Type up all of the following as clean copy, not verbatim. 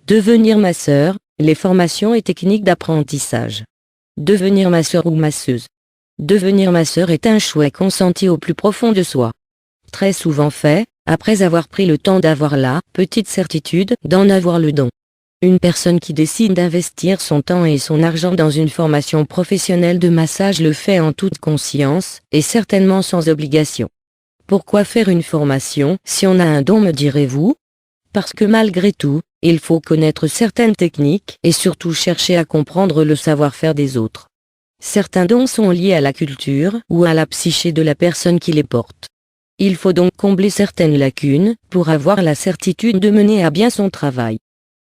Devenir masseur, les formations et techniques d'apprentissage. Devenir masseur ou masseuse. Devenir masseur est un choix consenti au plus profond de soi. Très souvent fait, après avoir pris le temps d'avoir la petite certitude d'en avoir le don. Une personne qui décide d'investir son temps et son argent dans une formation professionnelle de massage le fait en toute conscience, et certainement sans obligation. Pourquoi faire une formation si on a un don, me direz-vous? Parce que malgré tout, il faut connaître certaines techniques et surtout chercher à comprendre le savoir-faire des autres. Certains dons sont liés à la culture ou à la psyché de la personne qui les porte. Il faut donc combler certaines lacunes pour avoir la certitude de mener à bien son travail.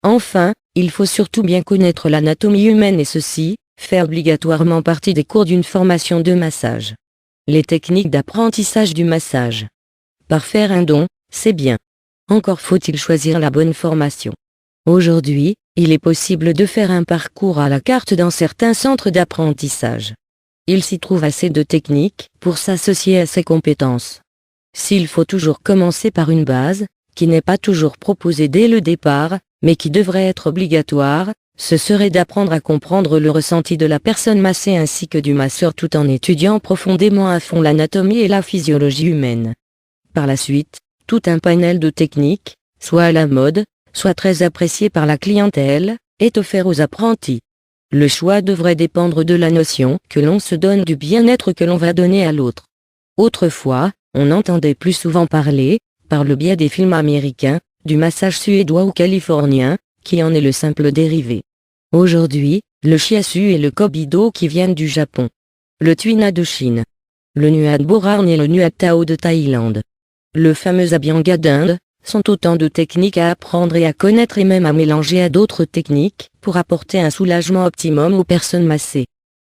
Enfin, il faut surtout bien connaître l'anatomie humaine et ceci fait obligatoirement partie des cours d'une formation de massage. Les techniques d'apprentissage du massage. Par faire un don, c'est bien. Encore faut-il choisir la bonne formation. Aujourd'hui, il est possible de faire un parcours à la carte dans certains centres d'apprentissage. Il s'y trouve assez de techniques pour s'associer à ses compétences. S'il faut toujours commencer par une base, qui n'est pas toujours proposée dès le départ, mais qui devrait être obligatoire, ce serait d'apprendre à comprendre le ressenti de la personne massée ainsi que du masseur tout en étudiant profondément à fond l'anatomie et la physiologie humaine. Par la suite, tout un panel de techniques, soit à la mode, soit très apprécié par la clientèle, est offert aux apprentis. Le choix devrait dépendre de la notion que l'on se donne du bien-être que l'on va donner à l'autre. Autrefois, on entendait plus souvent parler, par le biais des films américains, du massage suédois ou californien, qui en est le simple dérivé. Aujourd'hui, le shiatsu et le kobido qui viennent du Japon. Le tuina de Chine. Le nuat boran et le nuat tao de Thaïlande. Le fameux abhyanga d'Inde, sont autant de techniques à apprendre et à connaître et même à mélanger à d'autres techniques, pour apporter un soulagement optimum aux personnes massées.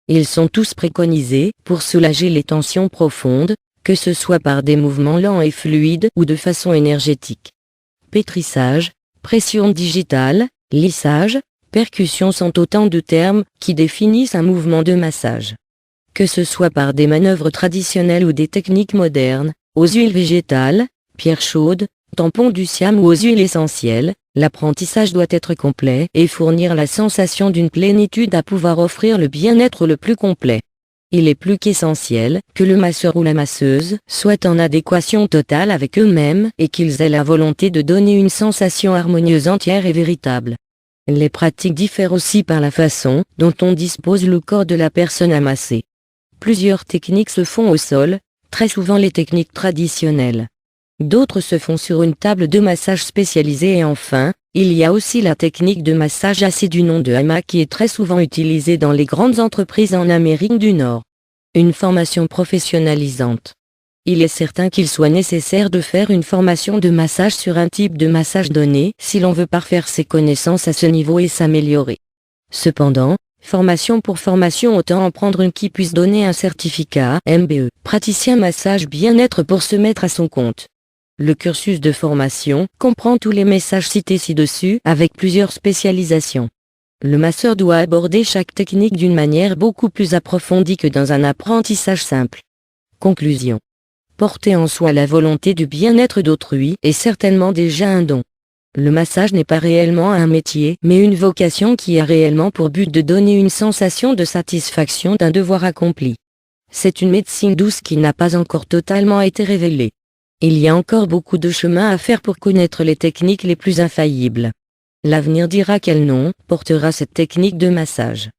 Ils sont tous préconisés pour soulager les tensions profondes, que ce soit par des mouvements lents et fluides ou de façon énergétique. Pétrissage, pression digitale, lissage, percussion sont autant de termes qui définissent un mouvement de massage. Que ce soit par des manœuvres traditionnelles ou des techniques modernes, aux huiles végétales, pierres chaudes, tampons du siam ou aux huiles essentielles, l'apprentissage doit être complet et fournir la sensation d'une plénitude à pouvoir offrir le bien-être le plus complet. Il est plus qu'essentiel que le masseur ou la masseuse soient en adéquation totale avec eux-mêmes et qu'ils aient la volonté de donner une sensation harmonieuse entière et véritable. Les pratiques diffèrent aussi par la façon dont on dispose le corps de la personne à masser. Plusieurs techniques se font au sol, très souvent les techniques traditionnelles. D'autres se font sur une table de massage spécialisée et enfin, il y a aussi la technique de massage assis du nom de hamac qui est très souvent utilisée dans les grandes entreprises en Amérique du Nord. Une formation professionnalisante. Il est certain qu'il soit nécessaire de faire une formation de massage sur un type de massage donné si l'on veut parfaire ses connaissances à ce niveau et s'améliorer. Cependant, formation pour formation, autant en prendre une qui puisse donner un certificat MBE, praticien massage bien-être pour se mettre à son compte. Le cursus de formation comprend tous les messages cités ci-dessus avec plusieurs spécialisations. Le masseur doit aborder chaque technique d'une manière beaucoup plus approfondie que dans un apprentissage simple. Conclusion. Porter en soi la volonté du bien-être d'autrui est certainement déjà un don. Le massage n'est pas réellement un métier, mais une vocation qui a réellement pour but de donner une sensation de satisfaction d'un devoir accompli. C'est une médecine douce qui n'a pas encore totalement été révélée. Il y a encore beaucoup de chemin à faire pour connaître les techniques les plus infaillibles. L'avenir dira quel nom portera cette technique de massage.